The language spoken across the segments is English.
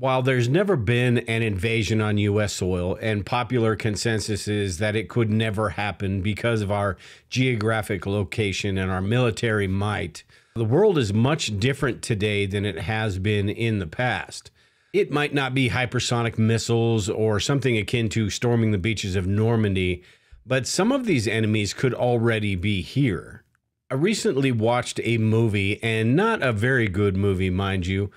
While there's never been an invasion on U.S. soil, and popular consensus is that it could never happen because of our geographic location and our military might, the world is much different today than it has been in the past. It might not be hypersonic missiles or something akin to storming the beaches of Normandy, but some of these enemies could already be here. I recently watched a movie, and not a very good movie, mind you,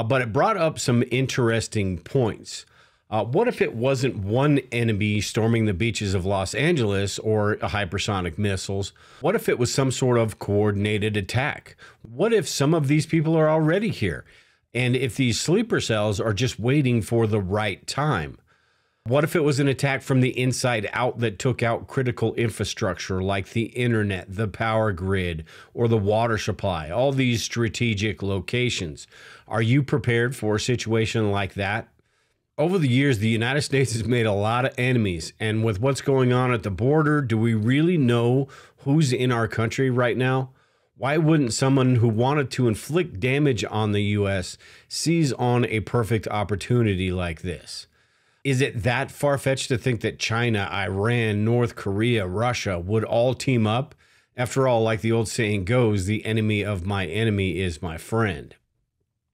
but it brought up some interesting points. What if it wasn't one enemy storming the beaches of Los Angeles or hypersonic missiles? What if it was some sort of coordinated attack? What if some of these people are already here? And if these sleeper cells are just waiting for the right time? What if it was an attack from the inside out that took out critical infrastructure like the internet, the power grid, or the water supply, all these strategic locations? Are you prepared for a situation like that? Over the years, the United States has made a lot of enemies, and with what's going on at the border, do we really know who's in our country right now? Why wouldn't someone who wanted to inflict damage on the U.S. seize on a perfect opportunity like this? Is it that far-fetched to think that China, Iran, North Korea, Russia would all team up? After all, like the old saying goes, the enemy of my enemy is my friend.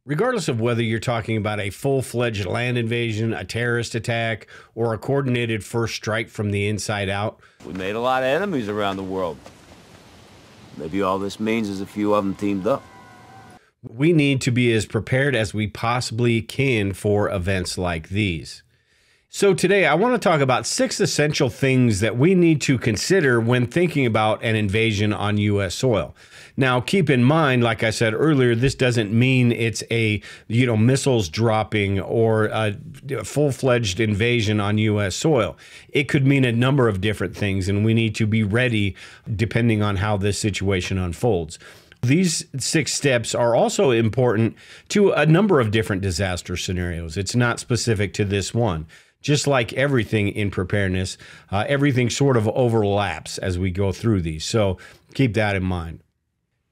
Regardless of whether you're talking about a full-fledged land invasion, a terrorist attack, or a coordinated first strike from the inside out, we made a lot of enemies around the world. Maybe all this means is a few of them teamed up. we need to be as prepared as we possibly can for events like these. So today I want to talk about 6 essential things that we need to consider when thinking about an invasion on U.S. soil. Now, keep in mind, like I said earlier, this doesn't mean it's a, missiles dropping or a full-fledged invasion on U.S. soil. It could mean a number of different things, and we need to be ready depending on how this situation unfolds. These 6 steps are also important to a number of different disaster scenarios. It's not specific to this one. Just like everything in preparedness, everything sort of overlaps as we go through these. So keep that in mind.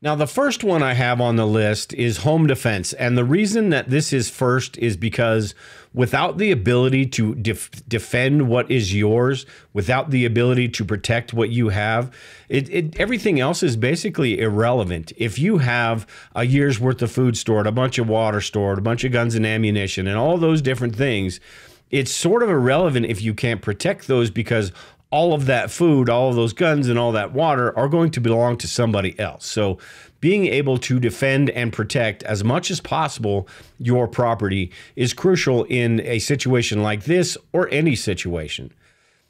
Now, the first one I have on the list is home defense. And the reason that this is first is because without the ability to defend what is yours, without the ability to protect what you have, everything else is basically irrelevant. If you have a year's worth of food stored, a bunch of water stored, a bunch of guns and ammunition, and all those different things, it's sort of irrelevant if you can't protect those, because all of that food, all of those guns, and all that water are going to belong to somebody else. So being able to defend and protect as much as possible your property is crucial in a situation like this or any situation.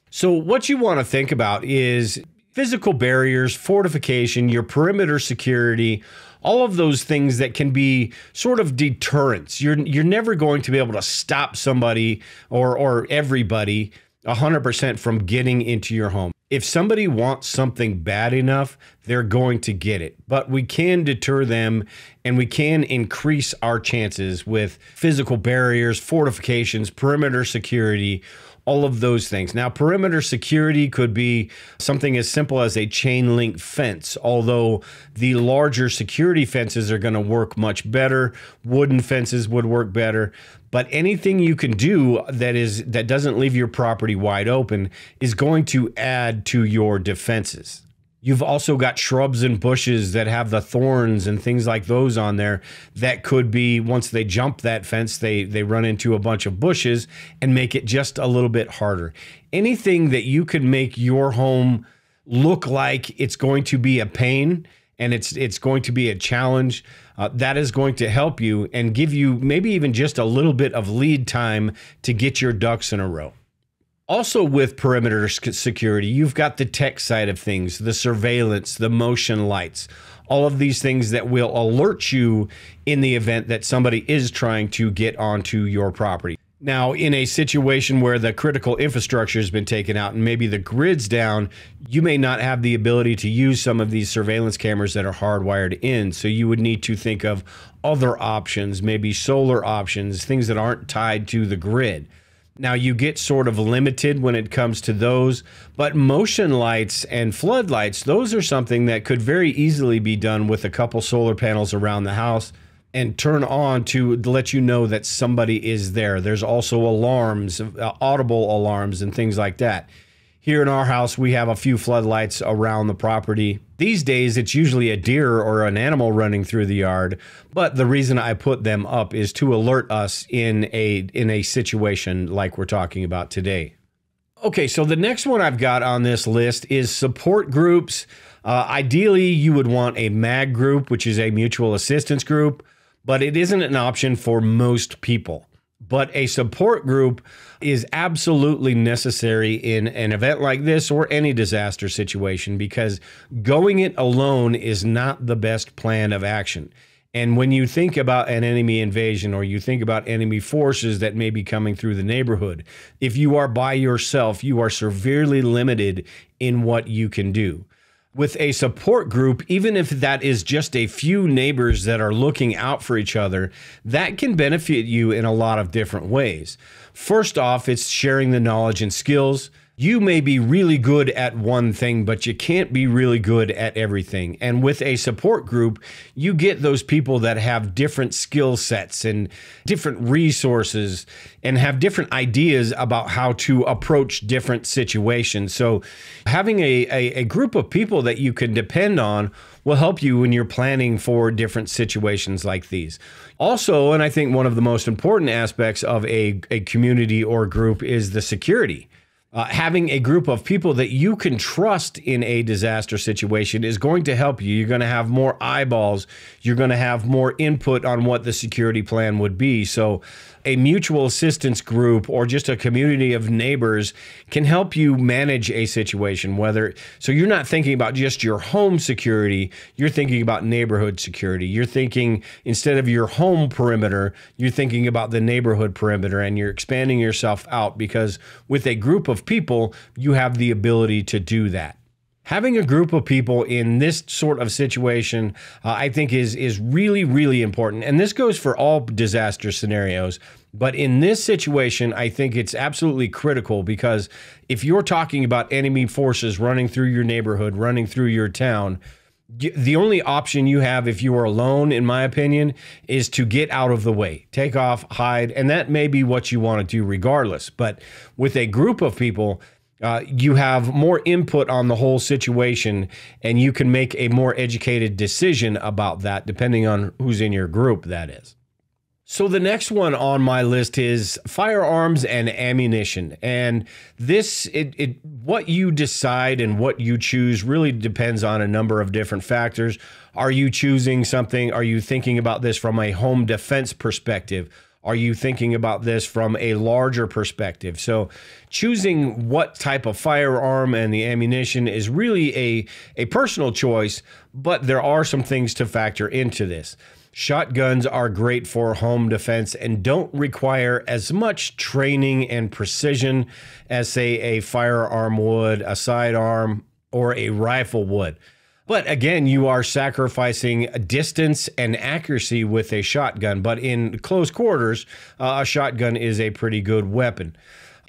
So what you want to think about is physical barriers, fortification, your perimeter security, all of those things that can be sort of deterrents. You're never going to be able to stop somebody or everybody 100% from getting into your home. If somebody wants something bad enough, they're going to get it. But we can deter them, and we can increase our chances with physical barriers, fortifications, perimeter security, all of those things. Now, perimeter security could be something as simple as a chain link fence, although the larger security fences are going to work much better. Wooden fences would work better. But anything you can do that doesn't leave your property wide open is going to add to your defenses. You've also got shrubs and bushes that have the thorns and things like those on there that could be, once they jump that fence, they run into a bunch of bushes and make it just a little bit harder. Anything that you can make your home look like it's going to be a pain and it's going to be a challenge, that is going to help you and give you maybe even just a little bit of lead time to get your ducks in a row. Also with perimeter security, you've got the tech side of things, the surveillance, the motion lights, all of these things that will alert you in the event that somebody is trying to get onto your property. Now, in a situation where the critical infrastructure has been taken out and maybe the grid's down, you may not have the ability to use some of these surveillance cameras that are hardwired in. So you would need to think of other options, maybe solar options, things that aren't tied to the grid. Now, you get sort of limited when it comes to those, but motion lights and floodlights, those are something that could very easily be done with a couple solar panels around the house. and turn on to let you know that somebody is there. There's also alarms, audible alarms and things like that. Here in our house, we have a few floodlights around the property. These days, it's usually a deer or an animal running through the yard, but the reason I put them up is to alert us in a situation like we're talking about today. Okay, so the next one I've got on this list is support groups. Ideally, you would want a M.A.G group, which is a mutual assistance group, but it isn't an option for most people. But a support group is absolutely necessary in an event like this or any disaster situation, because going it alone is not the best plan of action. And when you think about an enemy invasion or you think about enemy forces that may be coming through the neighborhood, if you are by yourself, you are severely limited in what you can do. With a support group, even if that is just a few neighbors that are looking out for each other, that can benefit you in a lot of different ways. First off, it's sharing the knowledge and skills. You may be really good at one thing, but you can't be really good at everything. And with a support group, you get those people that have different skill sets and different resources and have different ideas about how to approach different situations. So having a group of people that you can depend on will help you when you're planning for different situations like these. Also, and I think one of the most important aspects of a community or group is the security. Having a group of people that you can trust in a disaster situation is going to help you. You're going to have more eyeballs. You're going to have more input on what the security plan would be. So a mutual assistance group or just a community of neighbors can help you manage a situation, so you're not thinking about just your home security, you're thinking about neighborhood security. You're thinking, instead of your home perimeter, you're thinking about the neighborhood perimeter, and you're expanding yourself out, because with a group of people, you have the ability to do that. Having a group of people in this sort of situation, I think is really, really important. And this goes for all disaster scenarios. But in this situation, I think it's absolutely critical, because if you're talking about enemy forces running through your neighborhood, running through your town, the only option you have if you are alone, in my opinion, is to get out of the way, take off, hide. And that may be what you want to do regardless. But with a group of people, you have more input on the whole situation, and you can make a more educated decision about that, depending on who's in your group, that is. So the next one on my list is firearms and ammunition. And this, what you decide and what you choose really depends on a number of different factors. Are you choosing something? Are you thinking about this from a home defense perspective? Are you thinking about this from a larger perspective? So choosing what type of firearm and the ammunition is really a personal choice, but there are some things to factor into this. Shotguns are great for home defense and don't require as much training and precision as, say, a firearm would, a sidearm, or a rifle would. But again, you are sacrificing distance and accuracy with a shotgun. But in close quarters, a shotgun is a pretty good weapon.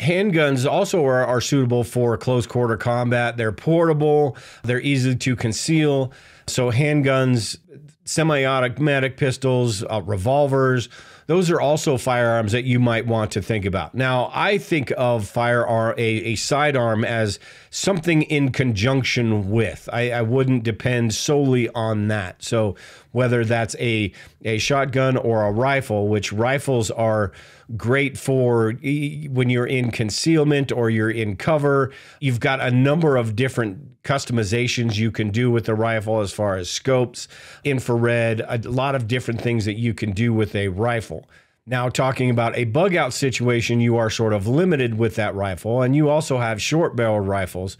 Handguns also are suitable for close quarter combat. They're portable. They're easy to conceal. So handguns, semi-automatic pistols, revolvers, those are also firearms that you might want to think about. Now, I think of a sidearm as something in conjunction with. I wouldn't depend solely on that. So whether that's a shotgun or a rifle, which rifles are great for when you're in concealment or you're in cover. You've got a number of different customizations you can do with the rifle as far as scopes, infrared, a lot of different things that you can do with a rifle. Now, talking about a bug out situation, you are sort of limited with that rifle, and you also have short-barreled rifles.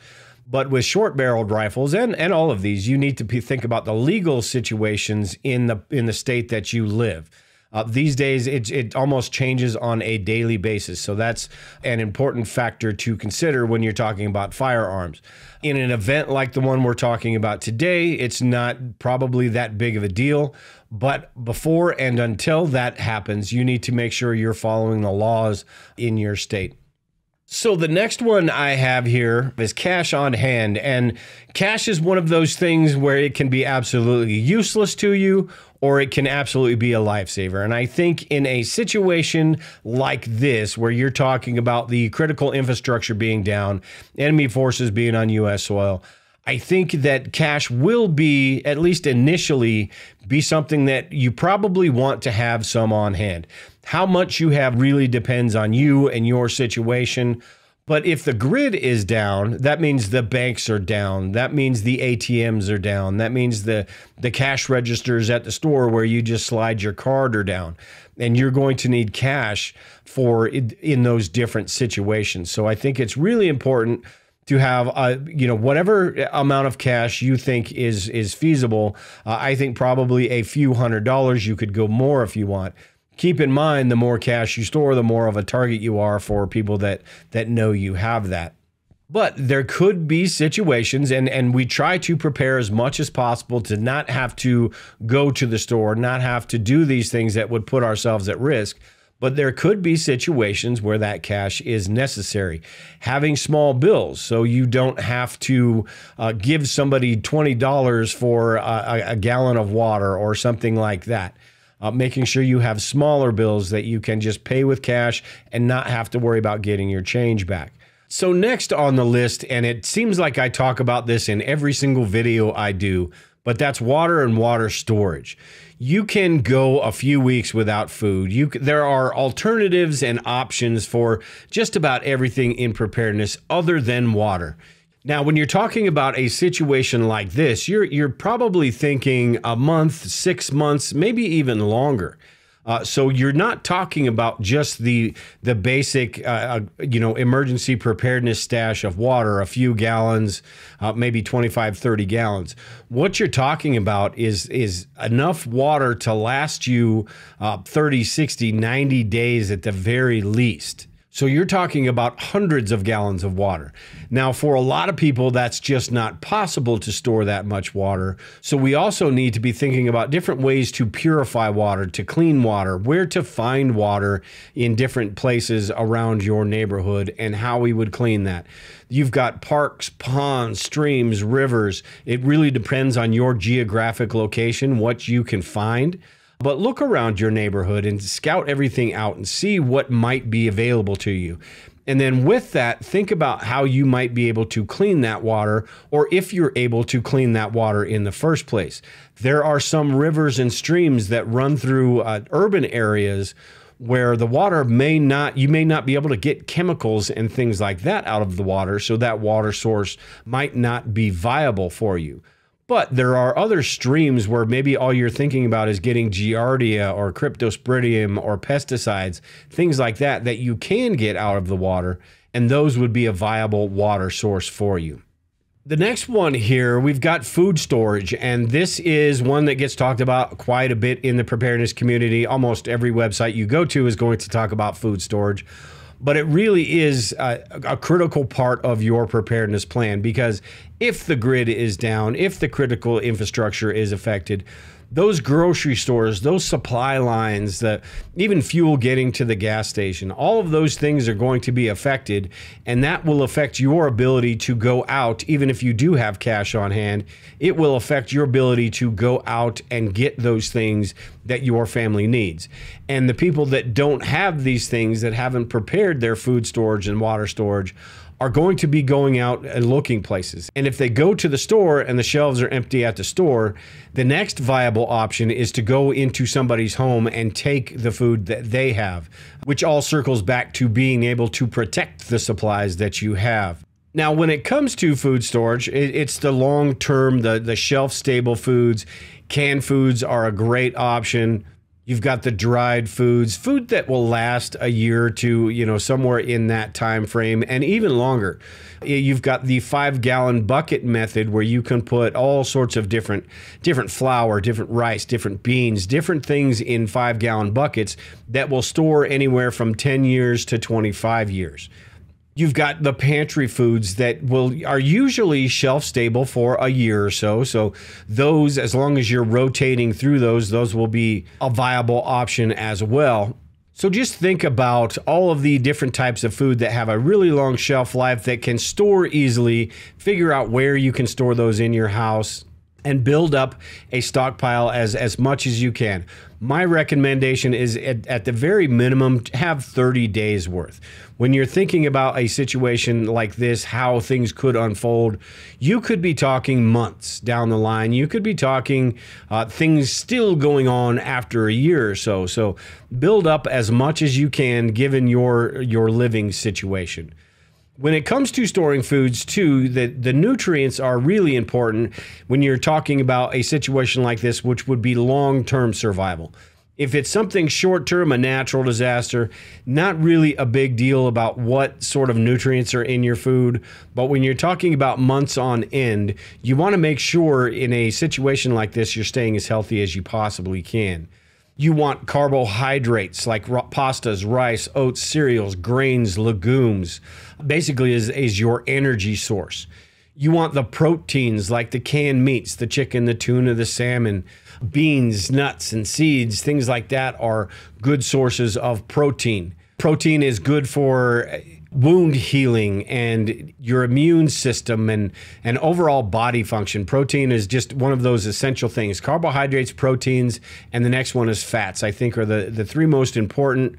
But with short-barreled rifles and all of these, you need to think about the legal situations in the state that you live. These days, it almost changes on a daily basis. So that's an important factor to consider when you're talking about firearms. In an event like the one we're talking about today, it's not probably that big of a deal. But before and until that happens, you need to make sure you're following the laws in your state. So the next one I have here is cash on hand. And cash is one of those things where it can be absolutely useless to you, or it can absolutely be a lifesaver. And I think in a situation like this, where you're talking about the critical infrastructure being down, enemy forces being on U.S. soil, I think that cash will be, at least initially, be something that you probably want to have some on hand. How much you have really depends on you and your situation. But if the grid is down, that means the banks are down. That means the ATMs are down. That means the cash registers at the store where you just slide your card are down. And you're going to need cash for in those different situations. So I think it's really important to have, whatever amount of cash you think is feasible. I think probably a few $100s. You could go more if you want. Keep in mind, the more cash you store, the more of a target you are for people that know you have that. But there could be situations, and we try to prepare as much as possible to not have to go to the store, not have to do these things that would put ourselves at risk. But there could be situations where that cash is necessary. Having small bills, so you don't have to give somebody $20 for a gallon of water or something like that. Making sure you have smaller bills that you can just pay with cash and not have to worry about getting your change back. So next on the list, and it seems like I talk about this in every single video I do, but that's water and water storage. You can go a few weeks without food. There are alternatives and options for just about everything in preparedness other than water. Now, when you're talking about a situation like this, you're probably thinking a month, 6 months, maybe even longer. So you're not talking about just the basic, emergency preparedness stash of water, a few gallons, maybe 25, 30 gallons. What you're talking about is enough water to last you 30, 60, 90 days at the very least. So you're talking about hundreds of gallons of water. Now, for a lot of people, that's just not possible to store that much water. So we also need to be thinking about different ways to purify water, to clean water, where to find water in different places around your neighborhood, and how we would clean that. You've got parks, ponds, streams, rivers. It really depends on your geographic location, what you can find. But look around your neighborhood and scout everything out and see what might be available to you. And then with that, think about how you might be able to clean that water, or if you're able to clean that water in the first place. There are some rivers and streams that run through urban areas where the water you may not be able to get chemicals and things like that out of the water, so that water source might not be viable for you. But there are other streams where maybe all you're thinking about is getting giardia or cryptosporidium or pesticides, things like that, that you can get out of the water, and those would be a viable water source for you. The next one here, we've got food storage, and this is one that gets talked about quite a bit in the preparedness community. Almost every website you go to is going to talk about food storage. But it really is a critical part of your preparedness plan, because if the grid is down, if the critical infrastructure is affected, those grocery stores, those supply lines, even fuel getting to the gas station, all of those things are going to be affected, and that will affect your ability to go out. Even if you do have cash on hand, it will affect your ability to go out and get those things that your family needs. And the people that don't have these things, that haven't prepared their food storage and water storage, are going to be going out and looking places. And if they go to the store and the shelves are empty at the store, the next viable option is to go into somebody's home and take the food that they have, which all circles back to being able to protect the supplies that you have. Now, when it comes to food storage, it's the long-term, the shelf-stable foods. Canned foods are a great option. You've got the dried foods, food that will last a year or two, somewhere in that time frame, and even longer. You've got the 5-gallon bucket method, where you can put all sorts of different flour, different rice, different beans, different things in 5-gallon buckets that will store anywhere from 10 years to 25 years. You've got the pantry foods that are usually shelf stable for a year or so. So those, as long as you're rotating through those will be a viable option as well. So just think about all of the different types of food that have a really long shelf life that can store easily. Figure out where you can store those in your house. and build up a stockpile as much as you can. My recommendation is at the very minimum, have 30 days worth. When you're thinking about a situation like this, how things could unfold, you could be talking months down the line. You could be talking things still going on after a year or so. So build up as much as you can given your living situation. When it comes to storing foods too, the nutrients are really important when you're talking about a situation like this, which would be long-term survival. If it's something short-term, a natural disaster, not really a big deal about what sort of nutrients are in your food. But when you're talking about months on end, you want to make sure in a situation like this, you're staying as healthy as you possibly can. You want carbohydrates like pastas, rice, oats, cereals, grains, legumes, basically is your energy source. You want the proteins like the canned meats, the chicken, the tuna, the salmon, beans, nuts, and seeds. Things like that are good sources of protein. Protein is good for wound healing and your immune system and overall body function. Protein is just one of those essential things. Carbohydrates, proteins, and the next one is fats, I think are the three most important.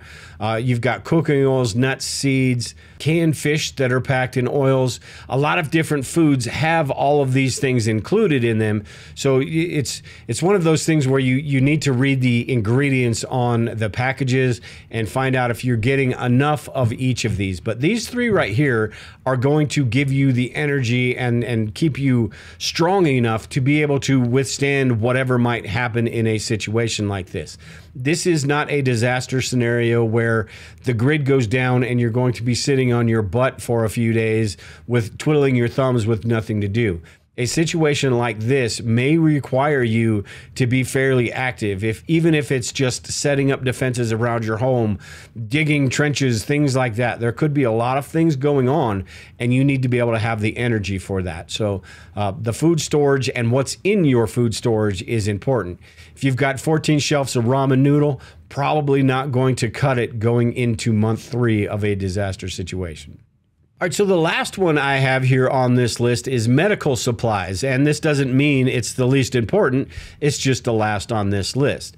You've got cooking oils, nuts, seeds, canned fish that are packed in oils. A lot of different foods have all of these things included in them. So it's one of those things where you need to read the ingredients on the packages and find out if you're getting enough of each of these. But these three right here are going to give you the energy and keep you strong enough to be able to withstand whatever might happen in a situation like this. This is not a disaster scenario where the grid goes down and you're going to be sitting on your butt for a few days with twiddling your thumbs with nothing to do. A situation like this may require you to be fairly active, even if it's just setting up defenses around your home, digging trenches, things like that. There could be a lot of things going on, and you need to be able to have the energy for that. So the food storage and what's in your food storage is important. If you've got 14 shelves of ramen noodle, probably not going to cut it going into month 3 of a disaster situation. All right, so the last one I have here on this list is medical supplies, and this doesn't mean it's the least important, it's just the last on this list.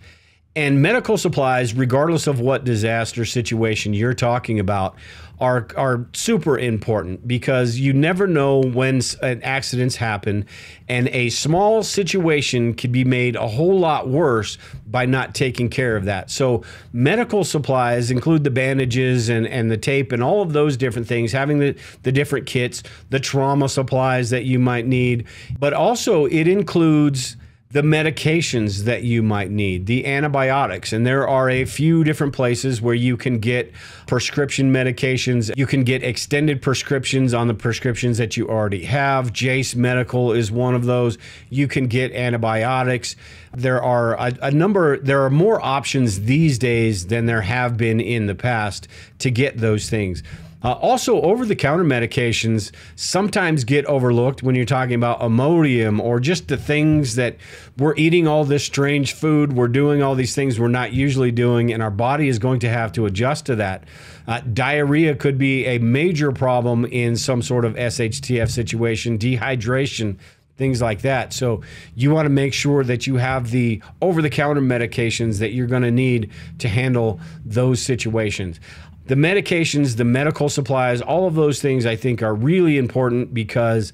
And medical supplies, regardless of what disaster situation you're talking about, are super important because you never know when accidents happen, and a small situation could be made a whole lot worse by not taking care of that. So medical supplies include the bandages and the tape and all of those different things, having the different kits, the trauma supplies that you might need, but also it includes the medications that you might need, the antibiotics. And there are a few different places where you can get prescription medications. You can get extended prescriptions on the prescriptions that you already have. Jace Medical is one of those. You can get antibiotics. There are there are more options these days than there have been in the past to get those things. Also, over-the-counter medications sometimes get overlooked when you're talking about Imodium or just the things that we're eating all this strange food, we're doing all these things we're not usually doing, and our body is going to have to adjust to that. Diarrhea could be a major problem in some sort of SHTF situation, dehydration, things like that. So you want to make sure that you have the over-the-counter medications that you're going to need to handle those situations. The medications, the medical supplies, all of those things I think are really important because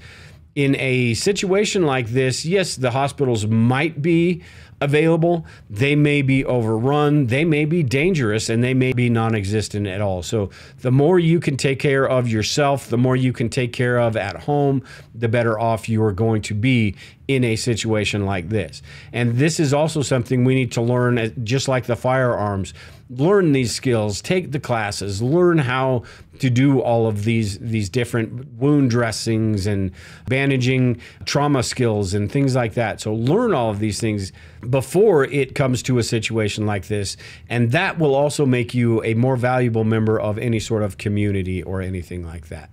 in a situation like this, yes, the hospitals might be available, they may be overrun, they may be dangerous, and they may be non-existent at all. So the more you can take care of yourself, the more you can take care of at home, the better off you are going to be in a situation like this. And this is also something we need to learn, just like the firearms. Learn these skills, take the classes, learn how to do all of these different wound dressings and bandaging, trauma skills and things like that. So learn all of these things before it comes to a situation like this, and that will also make you a more valuable member of any sort of community or anything like that.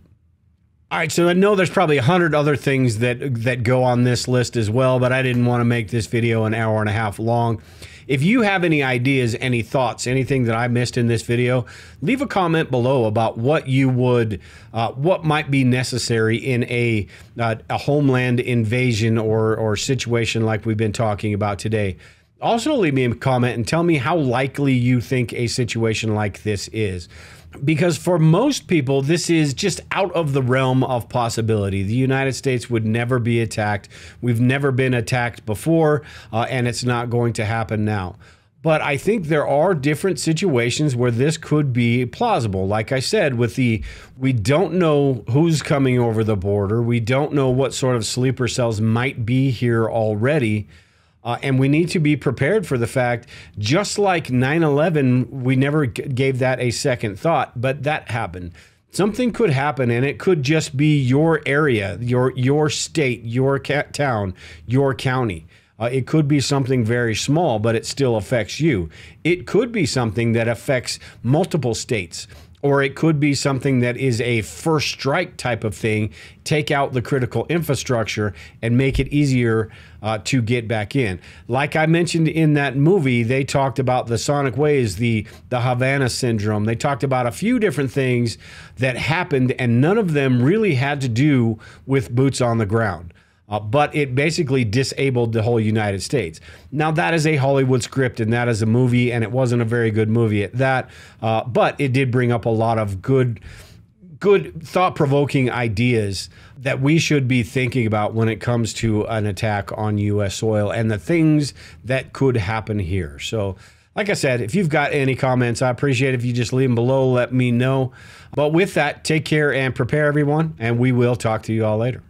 All right, so I know there's probably 100 other things that go on this list as well, but I didn't want to make this video an hour and a half long. if you have any ideas, any thoughts, anything that I missed in this video, leave a comment below about what you would, what might be necessary in a homeland invasion or situation like we've been talking about today. Also, leave me a comment and tell me how likely you think a situation like this is. Because for most people, this is just out of the realm of possibility. The United States would never be attacked. We've never been attacked before, and it's not going to happen now. But I think there are different situations where this could be plausible. Like I said, we don't know who's coming over the border. We don't know what sort of sleeper cells might be here already. And we need to be prepared for the fact, just like 9/11, we never gave that a second thought, but that happened. Something could happen, and it could just be your area, your state, your town, your county. It could be something very small, but it still affects you. It could be something that affects multiple states. Or it could be something that is a first strike type of thing, take out the critical infrastructure and make it easier to get back in. Like I mentioned in that movie, they talked about the sonic waves, the Havana syndrome. They talked about a few different things that happened, and none of them really had to do with boots on the ground. But it basically disabled the whole United States. Now, that is a Hollywood script, and that is a movie, and it wasn't a very good movie at that. But it did bring up a lot of good thought-provoking ideas that we should be thinking about when it comes to an attack on U.S. soil and the things that could happen here. So, like I said, if you've got any comments, I appreciate it if you just leave them below, let me know. But with that, take care and prepare, everyone, and we will talk to you all later.